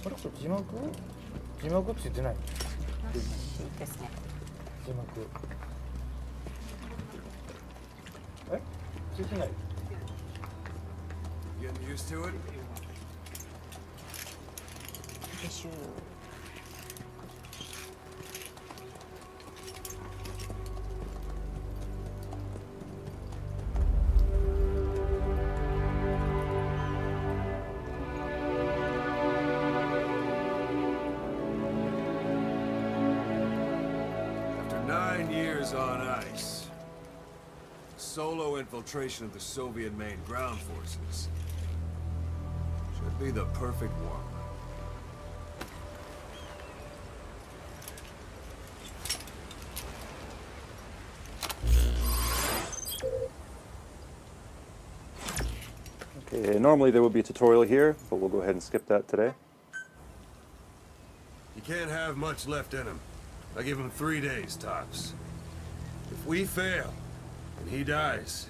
あれこれ字幕？字幕ついてない。ですね。字幕。え？ついてない。Getting used to it? でしゅ。After 9 years on ice, solo infiltration of the Soviet main ground forces should be the perfect one. Okay, normally there would be a tutorial here, but we'll go ahead and skip that today. You can't have much left in him. I give him 3 days tops. If we fail, and he dies,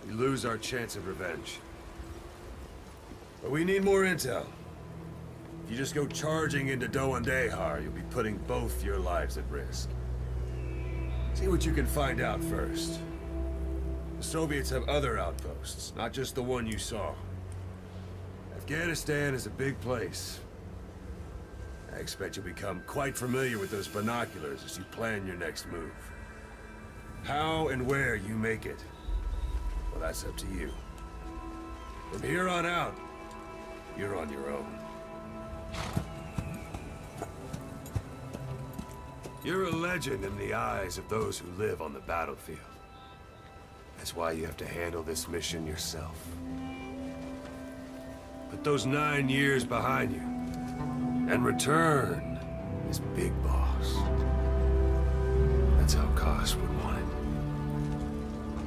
we lose our chance of revenge. But we need more intel. If you just go charging into Doandehar, you'll be putting both your lives at risk. See what you can find out first. The Soviets have other outposts, not just the one you saw. Afghanistan is a big place. I expect you'll become quite familiar with those binoculars as you plan your next move. How and where you make it, well, that's up to you. From here on out, you're on your own. You're a legend in the eyes of those who live on the battlefield. That's why you have to handle this mission yourself. Put those 9 years behind you, and return as Big Boss. That's how Koss would want it.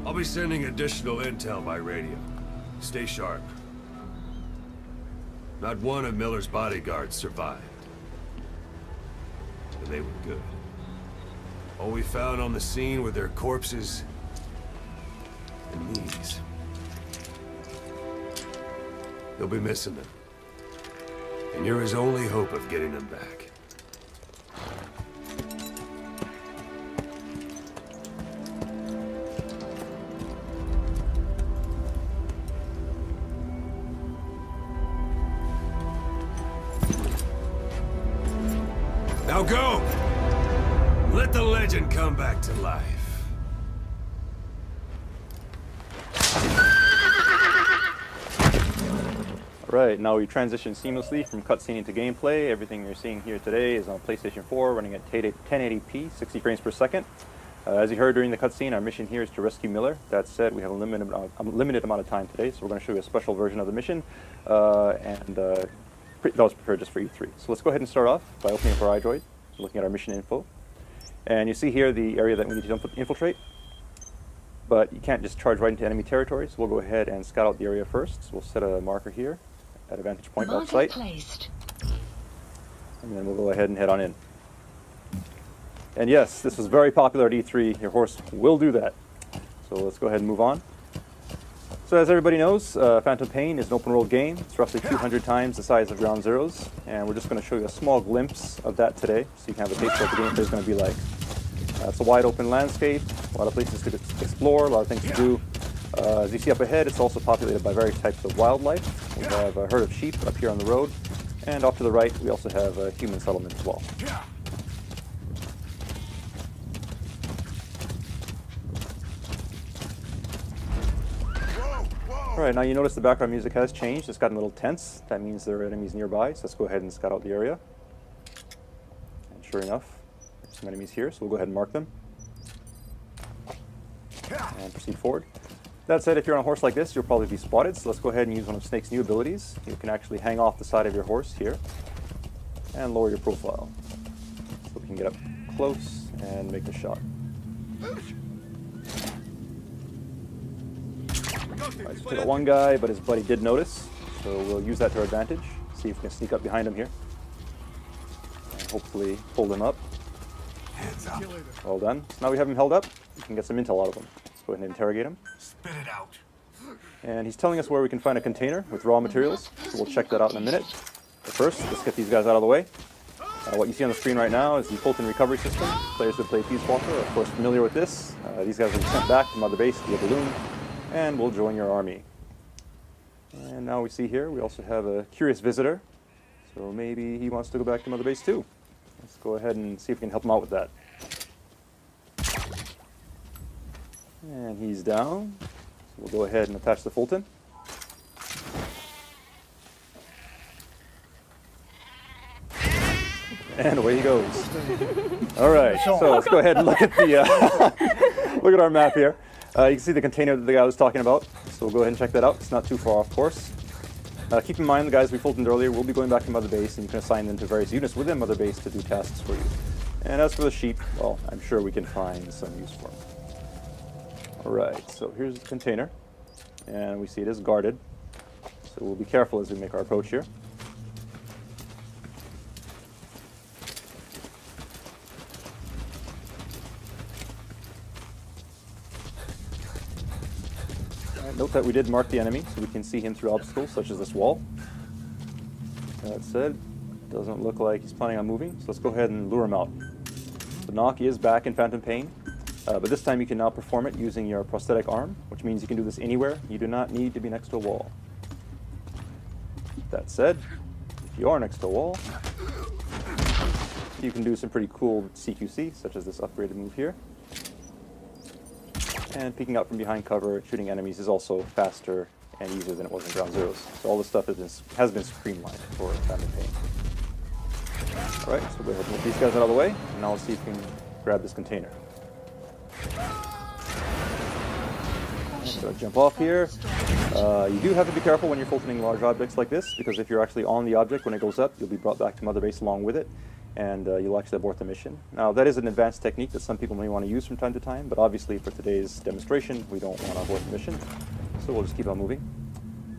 I'll be sending additional intel by radio. Stay sharp. Not one of Miller's bodyguards survived. And they were good. All we found on the scene were their corpses and knees. You'll be missing them. And you're his only hope of getting them back. Now go! Let the legend come back to life. Alright, now we transition seamlessly from cutscene into gameplay. Everything you're seeing here today is on PlayStation 4, running at 1080p, 60 frames per second. As you heard during the cutscene, our mission here is to rescue Miller. That said, we have a limited amount of time today, so we're going to show you a special version of the mission, that was prepared just for you three. So let's go ahead and start off by opening up our iDroid, looking at our mission info. And you see here the area that we need to infiltrate, but you can't just charge right into enemy territory, so we'll go ahead and scout out the area first. So we'll set a marker here at a vantage point off site, Placed. and then we'll go ahead and head on in. And yes, this was very popular at E3. Your horse will do that. So let's go ahead and move on. So as everybody knows, Phantom Pain is an open world game. It's roughly 200 times the size of Ground Zeroes, and we're just going to show you a small glimpse of that today, so you can have a taste of what the gameplay is going to be like. It's a wide open landscape, a lot of places to explore, a lot of things to do. As you see up ahead, it's also populated by various types of wildlife. We have a herd of sheep up here on the road, and off to the right, we also have a human settlement as well. Alright, now you notice the background music has changed. It's gotten a little tense. That means there are enemies nearby, so let's go ahead and scout out the area. And sure enough, there's some enemies here, so we'll go ahead and mark them. And proceed forward. That said, if you're on a horse like this, you'll probably be spotted, so let's go ahead and use one of Snake's new abilities. You can actually hang off the side of your horse here and lower your profile, so we can get up close and make the shot. Right, so we got one guy, but his buddy did notice, so we'll use that to our advantage. See if we can sneak up behind him here. And hopefully hold him up. Hands up. Well done. So now we have him held up, we can get some intel out of him. Let's go ahead and interrogate him. Spit it out. And he's telling us where we can find a container with raw materials, so we'll check that out in a minute. But first, let's get these guys out of the way. What you see on the screen right now is the Fulton recovery system. Players who play Peace Walker are of course familiar with this. These guys will be sent back to Mother Base via balloon and will join your army. And now we see here we also have a curious visitor. So maybe he wants to go back to Mother Base too. Let's go ahead and see if we can help him out with that. And he's down. So we'll go ahead and attach the Fulton. And away he goes. All right, so let's go ahead and look at the look at our map here. You can see the container that the guy was talking about. So we'll go ahead and check that out. It's not too far off course. Keep in mind the guys we Fultoned earlier will be going back to Mother Base, and you can assign them to various units within Mother Base to do tasks for you. And as for the sheep, well, I'm sure we can find some use for them. All right, so here's the container, and we see it is guarded. So we'll be careful as we make our approach here. Note that we did mark the enemy, so we can see him through obstacles such as this wall. That said, doesn't look like he's planning on moving, so let's go ahead and lure him out. The knock is back in Phantom Pain, but this time you can now perform it using your prosthetic arm, which means you can do this anywhere. You do not need to be next to a wall. That said, if you are next to a wall, you can do some pretty cool CQC, such as this upgraded move here. And peeking out from behind cover, shooting enemies is also faster and easier than it was in Ground Zeroes. So all this stuff has been streamlined for Phantom Pain. Alright, so we'll go ahead and move these guys out of the way, and now let's see if we can grab this container. So jump off here. You do have to be careful when you're Fultoning large objects like this, because if you're actually on the object when it goes up, you'll be brought back to Mother Base along with it, and you'll actually abort the mission. Now, that is an advanced technique that some people may want to use from time to time, but obviously for today's demonstration, we don't want to abort the mission, so we'll just keep on moving.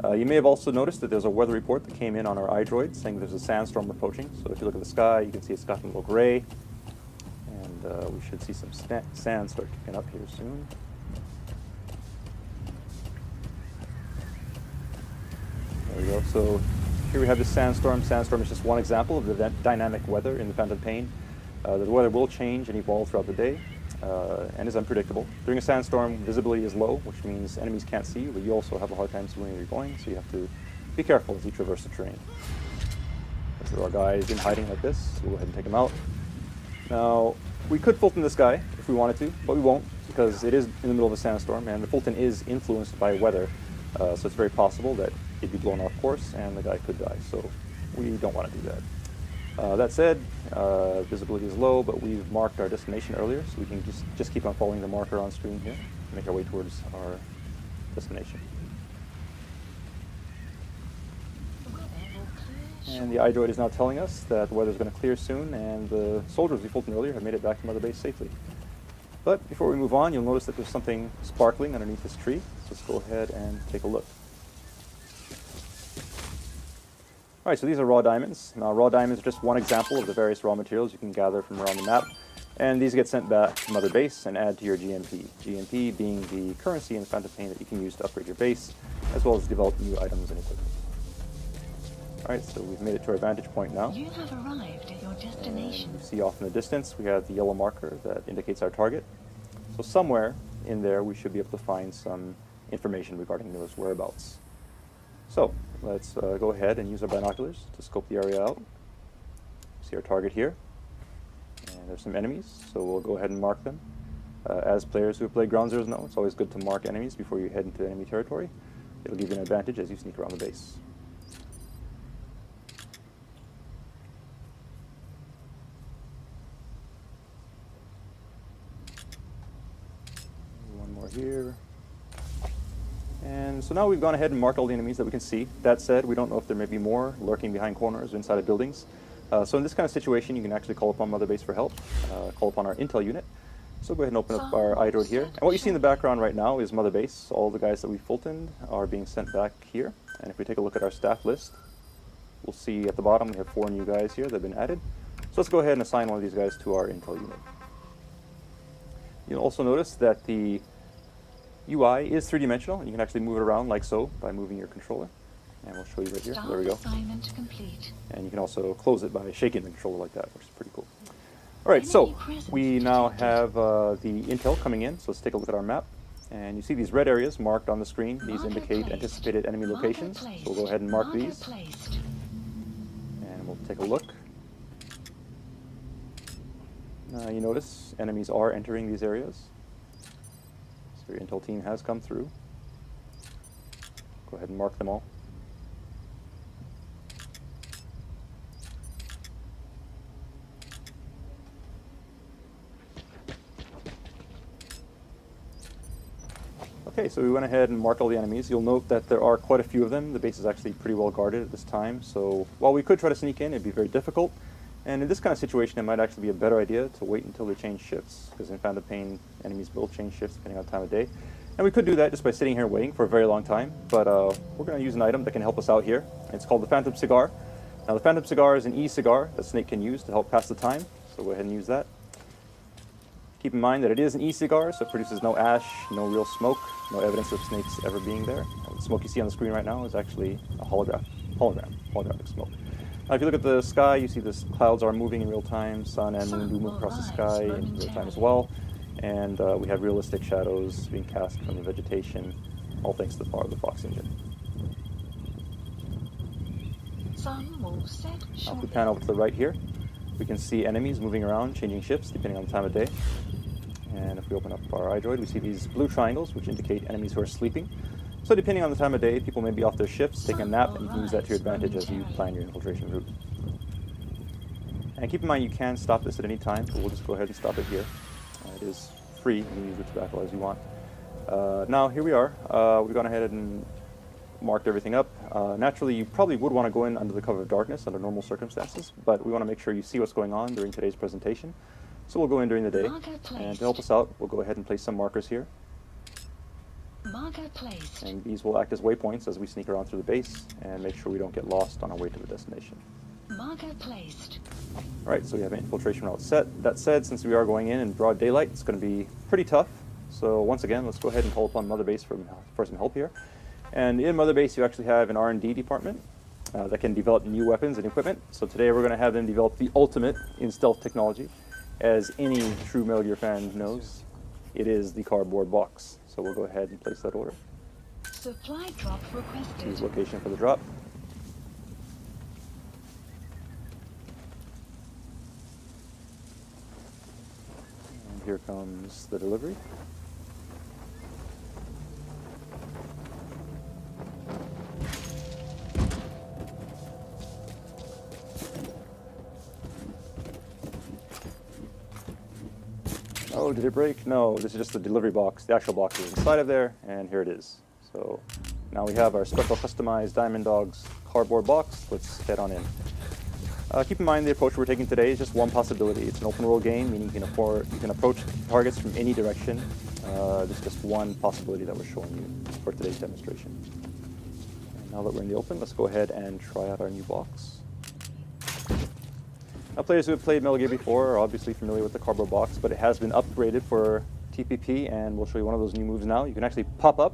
You may have also noticed that there's a weather report that came in on our iDroid saying there's a sandstorm approaching. So if you look at the sky, you can see it's gotten a little gray, and we should see some sand start kicking up here soon. There we go. So here we have this sandstorm. Sandstorm is just one example of the dynamic weather in the Phantom Pain. The weather will change and evolve throughout the day, and is unpredictable. During a sandstorm, visibility is low, which means enemies can't see you, but you also have a hard time seeing where you're going, so you have to be careful as you traverse the terrain. If there are guys in hiding like this, we'll go ahead and take them out. Now, we could Fulton this guy if we wanted to, but we won't, because it is in the middle of a sandstorm, and the Fulton is influenced by weather, so it's very possible that he'd be blown off course and the guy could die, so we don't want to do that. That said, visibility is low, but we've marked our destination earlier, so we can just keep on following the marker on screen here and make our way towards our destination. And the iDroid is now telling us that the weather is going to clear soon, and the soldiers we Fulton earlier have made it back to Mother Base safely. But before we move on, you'll notice that there's something sparkling underneath this tree, so let's go ahead and take a look. Alright, so these are raw diamonds. Now, raw diamonds are just one example of the various raw materials you can gather from around the map, and these get sent back to Mother Base and add to your GMP. GMP being the currency in the Phantom Pain that you can use to upgrade your base, as well as develop new items and equipment. Alright, so we've made it to our vantage point now. You have arrived at your destination. And you see off in the distance, we have the yellow marker that indicates our target. So somewhere in there, we should be able to find some information regarding those whereabouts. So, let's go ahead and use our binoculars to scope the area out. See our target here. And there's some enemies, so we'll go ahead and mark them. As players who have played Ground Zeroes know, it's always good to mark enemies before you head into enemy territory. It'll give you an advantage as you sneak around the base. One more here. And so now we've gone ahead and marked all the enemies that we can see. That said, we don't know if there may be more lurking behind corners or inside of buildings. So in this kind of situation, you can actually call upon Mother Base for help, call upon our intel unit. So go ahead and open up our iDroid here. And what you see in the background right now is Mother Base. All the guys that we Fultoned are being sent back here. And if we take a look at our staff list, we'll see at the bottom we have 4 new guys here that have been added. So let's go ahead and assign one of these guys to our intel unit. You'll also notice that the UI is 3-dimensional, and you can actually move it around like so by moving your controller. And we'll show you right here. Staff There we go. assignment complete. And you can also close it by shaking the controller like that, which is pretty cool. All right, so we now have the intel coming in. So let's take a look at our map. And you see these red areas marked on the screen. These Marker indicate placed. anticipated enemy Marker locations. So placed. we'll go ahead and mark Marker these. placed. And we'll take a look. You notice enemies are entering these areas. So your intel team has come through. Go ahead and mark them all. Okay, so we went ahead and marked all the enemies. You'll note that there are quite a few of them. The base is actually pretty well guarded at this time, so while we could try to sneak in, it'd be very difficult. And in this kind of situation, it might actually be a better idea to wait until they change shifts, because in Phantom Pain, enemies will change shifts depending on the time of day. And we could do that just by sitting here waiting for a very long time, but we're going to use an item that can help us out here. It's called the Phantom Cigar. Now the Phantom Cigar is an e-cigar that Snake can use to help pass the time, so go ahead and use that. Keep in mind that it is an e-cigar, so it produces no ash, no real smoke, no evidence of snakes ever being there. The smoke you see on the screen right now is actually a holographic smoke. Now if you look at the sky, you see the clouds are moving in real time, sun and moon do move across the sky in real time as well, and we have realistic shadows being cast from the vegetation, all thanks to the power of the Fox engine. Sun will set Now if we shortly. pan over to the right here, we can see enemies moving around, changing shifts depending on the time of day. And if we open up our iDroid, we see these blue triangles, which indicate enemies who are sleeping. So depending on the time of day, people may be off their shifts, taking a nap, and you can use that to your advantage as you plan your infiltration route. And keep in mind you can stop this at any time, but we'll just go ahead and stop it here. It is free, you can use it to battle as you want. Now here we are. We've gone ahead and marked everything up. Naturally, you probably would want to go in under the cover of darkness under normal circumstances, but we want to make sure you see what's going on during today's presentation. So we'll go in during the day, Marker placed. and to help us out, we'll go ahead and place some markers here. Marker placed. And these will act as waypoints as we sneak around through the base and make sure we don't get lost on our way to the destination. Marker placed. Alright, so we have an infiltration route set. That said, since we are going in broad daylight, it's going to be pretty tough. So once again, let's go ahead and call upon Mother Base for some help here. And in Mother Base, you actually have an R&D department that can develop new weapons and equipment. So today we're going to have them develop the ultimate in stealth technology. As any true Metal Gear fan knows, it is the cardboard box. So we'll go ahead and place that order. Supply drop requested. Choose location for the drop. And here comes the delivery. Oh, did it break? No, this is just the delivery box. The actual box is inside of there, and here it is. So now we have our special customized Diamond Dogs cardboard box. Let's head on in. Keep in mind the approach we're taking today is just one possibility. It's an open world game, meaning you can approach targets from any direction. This is just one possibility that we're showing you for today's demonstration. And now that we're in the open, let's go ahead and try out our new box. Now, players who have played Metal Gear before are obviously familiar with the cardboard box, but it has been upgraded for TPP, and we'll show you one of those new moves now. You can actually pop up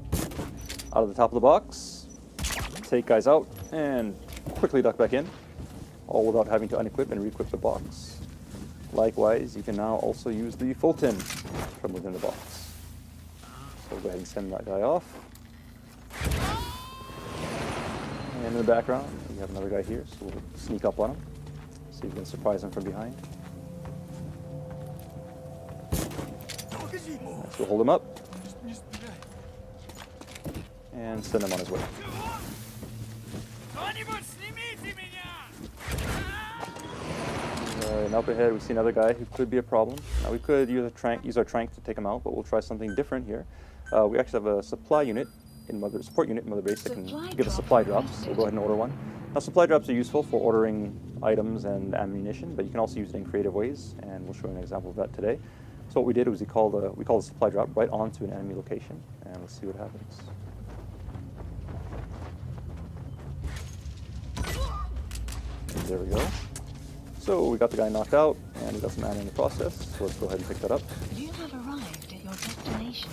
out of the top of the box, take guys out, and quickly duck back in, all without having to unequip and re-equip the box. Likewise, you can now also use the Fulton from within the box. So go ahead and send that guy off. And in the background, we have another guy here, so we'll sneak up on him. See if we can surprise him from behind. So we'll hold him up and send him on his way. And up ahead we see another guy who could be a problem. Now we could use our trank to take him out, but we'll try something different here. We actually have a supply unit support unit in Mother Base that can give us supply drops. We'll go ahead and order one. Now supply drops are useful for ordering items and ammunition, but you can also use it in creative ways, and we'll show you an example of that today. So what we did was we called the supply drop right onto an enemy location, and let's see what happens. And there we go. So we got the guy knocked out, and we got some ammo in the process, so let's go ahead and pick that up. You have arrived at your destination.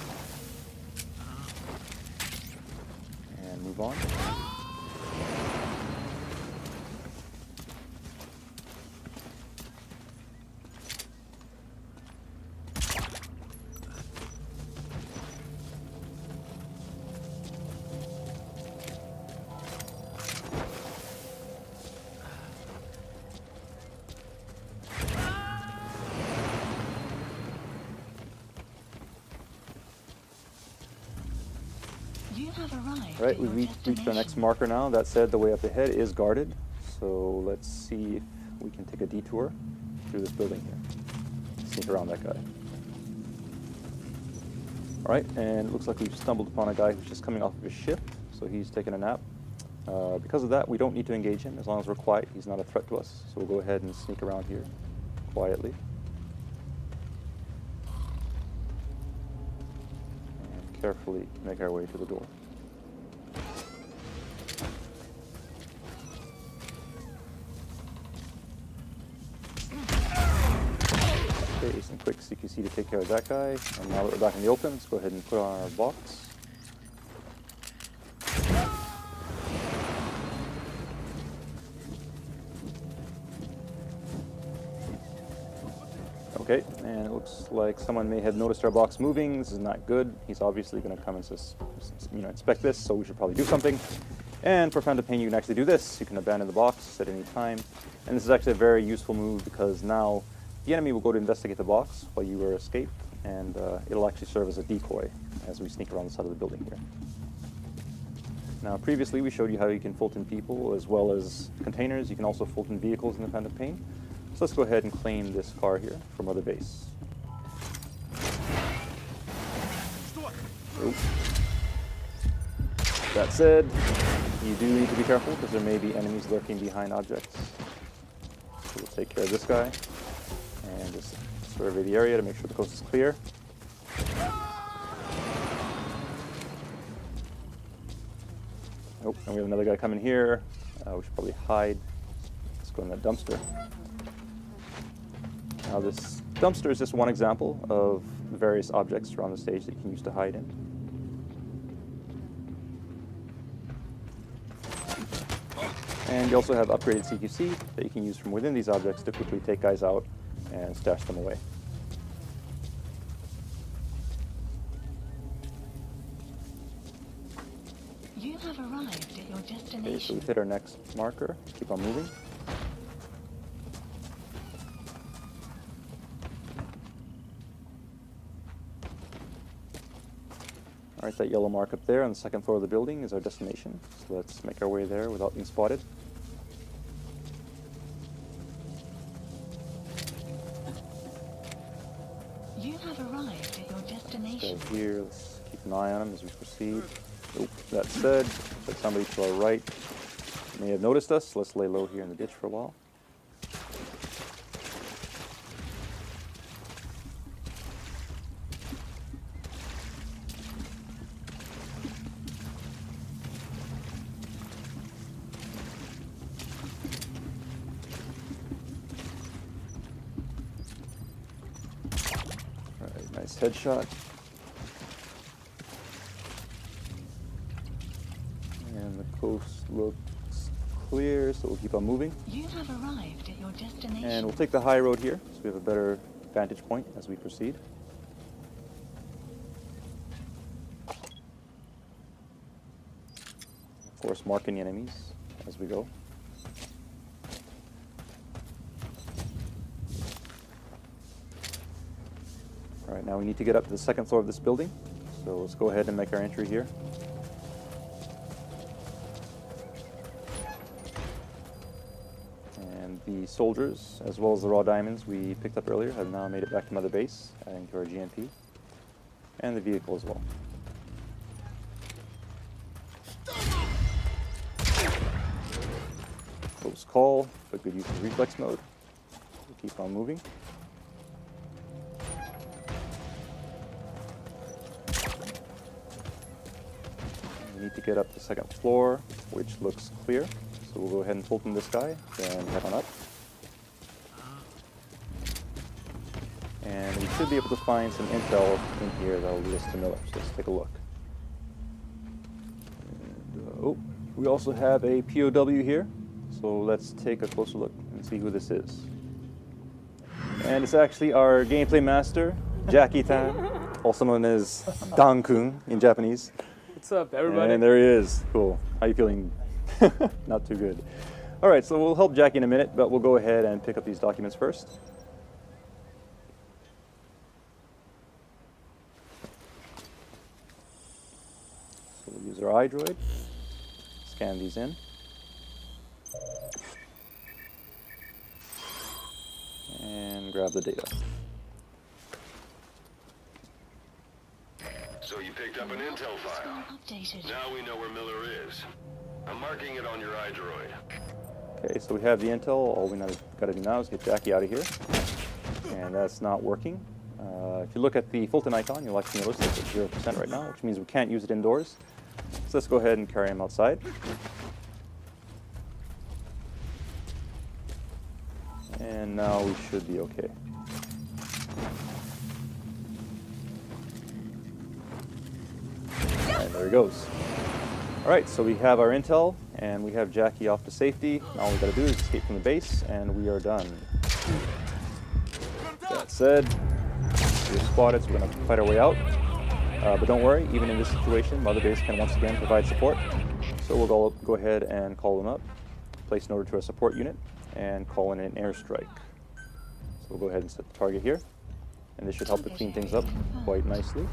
And move on. have arrived. Right, at your we've reached our destination. next marker now. That said, the way up ahead is guarded. So let's see if we can take a detour through this building here. Sneak around that guy. Alright, and it looks like we've stumbled upon a guy who's just coming off of his shift. So he's taking a nap. Because of that, we don't need to engage him. As long as we're quiet, he's not a threat to us. So we'll go ahead and sneak around here quietly. And carefully make our way to the door. Okay, some quick CQC to take care of that guy. And now that we're back in the open, let's go ahead and put on our box. Okay, and it looks like someone may have noticed our box moving. This is not good. He's obviously going to come and inspect this, so we should probably do something. And for Phantom Pain, you can actually do this. You can abandon the box at any time. And this is actually a very useful move because now the enemy will go to investigate the box while you are escaped, and it'll actually serve as a decoy as we sneak around the side of the building here. Now, previously we showed you how you can Fulton people as well as containers. You can also Fulton vehicles in the Phantom Pain. So let's go ahead and claim this car here from Mother Base. Oop. That said, you do need to be careful because there may be enemies lurking behind objects. So we'll take care of this guy and just survey the area to make sure the coast is clear. Oh, and we have another guy coming here. We should probably hide. Let's go in that dumpster. Now this dumpster is just one example of the various objects around the stage that you can use to hide in. And you also have upgraded CQC that you can use from within these objects to quickly take guys out and stash them away. You have arrived at your Okay, so destination. we've hit our next marker. Keep on moving. Alright, that yellow mark up there on the second floor of the building is our destination. So let's make our way there without being spotted. You have arrived at your destination. So here, let's keep an eye on him as we proceed. Oh, that said, looks like somebody to our right may have noticed us. Let's lay low here in the ditch for a while. Alright, nice headshot. And the coast looks clear, so we'll keep on moving. You have arrived at your destination. And we'll take the high road here, so we have a better vantage point as we proceed. Of course, marking the enemies as we go. Alright, now we need to get up to the second floor of this building, so let's go ahead and make our entry here. And the soldiers, as well as the raw diamonds we picked up earlier, have now made it back to Mother Base, adding to our GNP, and the vehicle as well. Close call, but good use of reflex mode. We'll keep on moving. We need to get up to the second floor, which looks clear. So we'll go ahead and Fulton this guy, then head on up. And we should be able to find some intel in here that will lead us to Miller. So let's take a look. And, oh, we also have a POW here. So let's take a closer look and see who this is. And it's actually our gameplay master, Jackie-tan, also known as Dan-kun in Japanese. What's up, everybody? And there he is. Cool. How you feeling? Not too good. All right, so we'll help Jackie in a minute, but we'll go ahead and pick up these documents first. So we'll use our our iDroid, scan these in. And grab the data. So you picked up an intel file. Updated. Now we know where Miller is. I'm marking it on your iDroid. Okay, so we have the intel. All we got to do now is get Jackie out of here. And that's not working. If you look at the Fulton icon, you'll actually notice it's at 0% right now, which means we can't use it indoors. So let's go ahead and carry him outside. And now we should be okay. And there he goes. Alright, so we have our intel, and we have Jackie off to safety. Now all we gotta do is escape from the base, and we are done. That said, we're spotted, so we're gonna fight our way out. But don't worry, even in this situation, Mother Base can once again provide support. So we'll go ahead and call them up, place an order to a support unit, and call in an airstrike. So we'll go ahead and set the target here, and this should help to clean things up quite nicely.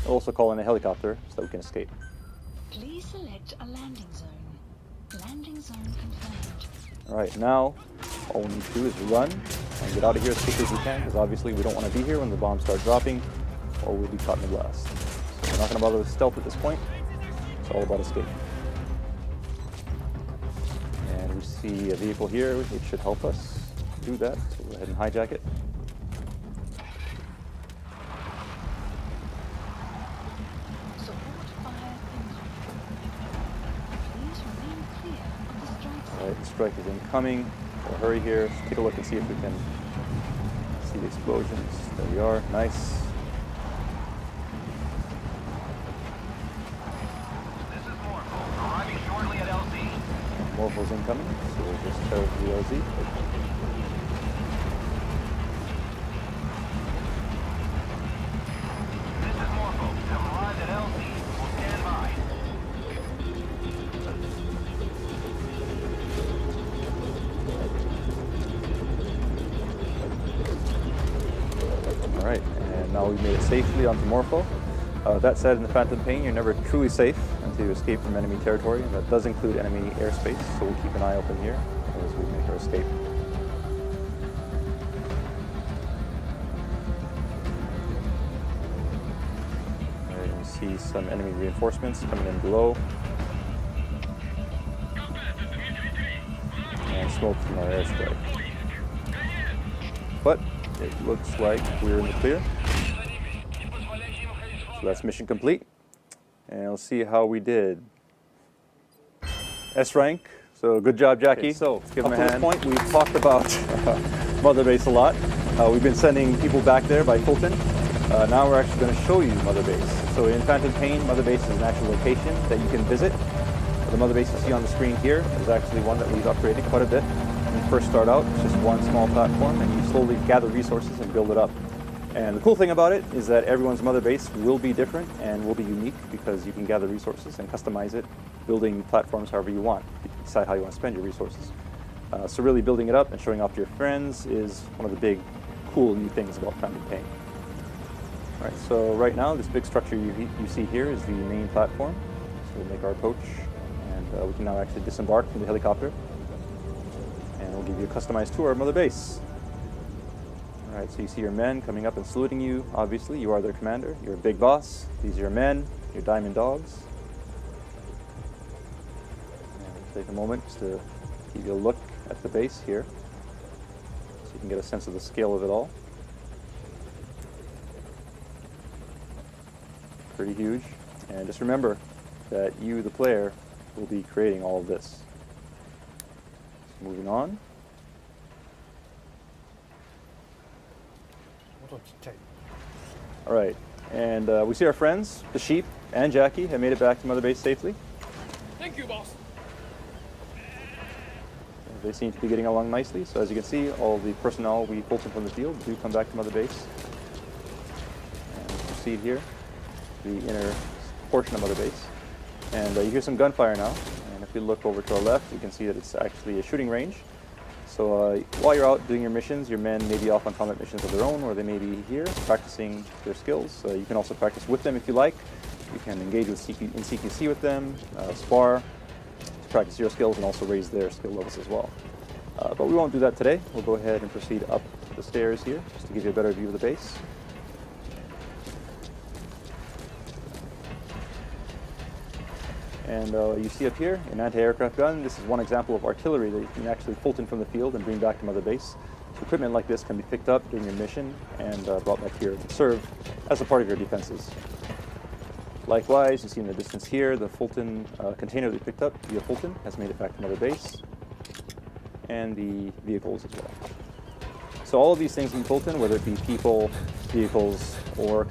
We'll also call in a helicopter so that we can escape. Please select a landing zone. Landing zone confirmed. Alright, now all we need to do is run and get out of here as quickly as we can, because obviously we don't want to be here when the bombs start dropping, or we'll be caught in the blast. So we're not going to bother with stealth at this point. It's all about escape. And we see a vehicle here, which should help us do that. So we'll go ahead and hijack it. Support fire incoming. Please remain clear of the strike zone. Alright, the strike is incoming. We'll hurry here. Let's take a look and see if we can see the explosions. There we are. Nice. This is Morpho, arriving shortly at LZ. Morpho's incoming, so we'll just tear the LZ. This is Morpho, have arrived at LZ. We'll stand by. Alright, and now we've made it safely onto Morpho. That said, in the Phantom Pain, you're never truly safe until you escape from enemy territory, and that does include enemy airspace, so we'll keep an eye open here as we make our escape. Alright, we see some enemy reinforcements coming in below. And smoke from our airstrike. But it looks like we're in the clear. So that's mission complete. And we'll see how we did. S rank. So good job, Jackie. Okay, so let's give him a hand. Up to this point, we've talked about Mother Base a lot. We've been sending people back there by Fulton. Now we're actually going to show you Mother Base. So in Phantom Pain, Mother Base is an actual location that you can visit. The Mother Base you see on the screen here is actually one that we've upgraded quite a bit. When you first start out, it's just one small platform, and you slowly gather resources and build it up. And the cool thing about it is that everyone's Mother Base will be different and will be unique, because you can gather resources and customize it, building platforms however you want. You can decide how you want to spend your resources. So really building it up and showing off to your friends is one of the big, cool new things about Phantom Pain. All right, so right now, this big structure you see here is the main platform. So we'll make our approach, and we can now actually disembark from the helicopter. And we'll give you a customized tour of Mother Base. All right, so you see your men coming up and saluting you. Obviously, you are their commander. You're a big boss. These are your men, your diamond dogs. And we'll take a moment just to give you a look at the base here, so you can get a sense of the scale of it all. Pretty huge. And just remember that you, the player, will be creating all of this. So moving on. All right, and we see our friends, the sheep and Jackie, have made it back to Mother Base safely. Thank you, boss. They seem to be getting along nicely. So as you can see, all the personnel we pulled from the field do come back to Mother Base. And we'll proceed here, the inner portion of Mother Base. And you hear some gunfire now. And if we look over to our left, you can see that it's actually a shooting range. So while you're out doing your missions, your men may be off on combat missions of their own, or they may be here practicing their skills. You can also practice with them if you like. You can engage with in CQC with them, spar, to practice your skills and also raise their skill levels as well. But we won't do that today. We'll go ahead and proceed up the stairs here, just to give you a better view of the base. And you see up here an anti-aircraft gun. This is one example of artillery that you can actually Fulton from the field and bring back to Mother Base. So equipment like this can be picked up during your mission and brought back here to serve as a part of your defenses. Likewise, you see in the distance here, the Fulton container that we picked up via Fulton has made it back to Mother Base, and the vehicles as well. So all of these things in Fulton, whether it be people, vehicles, or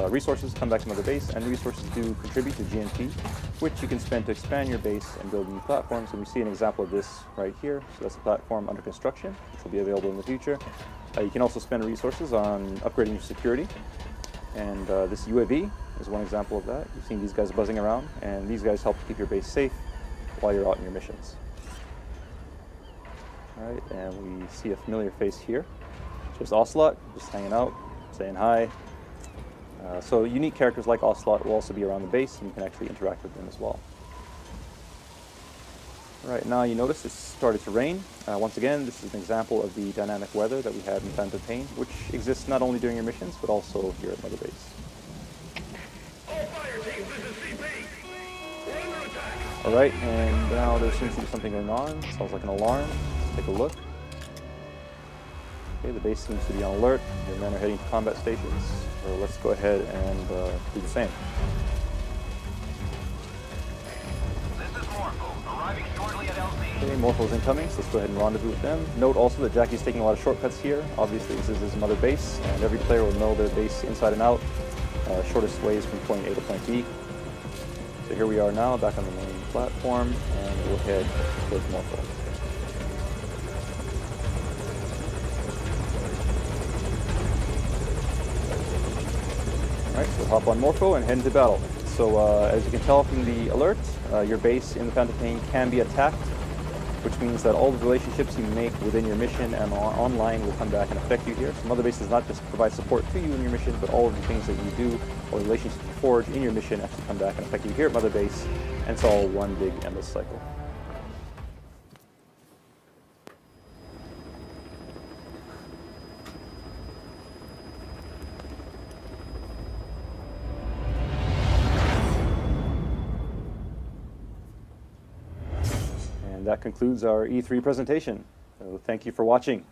resources, come back to Mother Base, and resources do contribute to GNP, which you can spend to expand your base and build new platforms. And we see an example of this right here. So that's a platform under construction, which will be available in the future. You can also spend resources on upgrading your security. And this UAV is one example of that. You've seen these guys buzzing around, and these guys help keep your base safe while you're out in your missions. All right, and we see a familiar face here. Just Ocelot, just hanging out, saying hi. So unique characters like Ocelot will also be around the base, and you can actually interact with them as well. All right, now you notice it's started to rain. Once again, this is an example of the dynamic weather that we have in Phantom Pain, which exists not only during your missions, but also here at Mother Base. All right, and now there seems to be something going on. It sounds like an alarm. Let's take a look. Okay, the base seems to be on alert. Your men are heading to combat stations. So let's go ahead and do the same. This is Morpho, arriving shortly at LZ. Okay, Morpho's incoming, so let's go ahead and rendezvous with them. Note also that Jackie's taking a lot of shortcuts here. Obviously, this is his Mother Base, and every player will know their base inside and out. Shortest ways from point A to point B. So here we are now, back on the main platform, and we'll head towards Morpho. Alright, so hop on Morpho and head into battle. So as you can tell from the alert, your base in the Phantom Pain can be attacked, which means that all the relationships you make within your mission and online will come back and affect you here. So Mother Base does not just provide support to you in your mission, but all of the things that you do or the relationships you forge in your mission actually come back and affect you here at Mother Base, and it's all one big endless cycle. And that concludes our E3 presentation. So thank you for watching.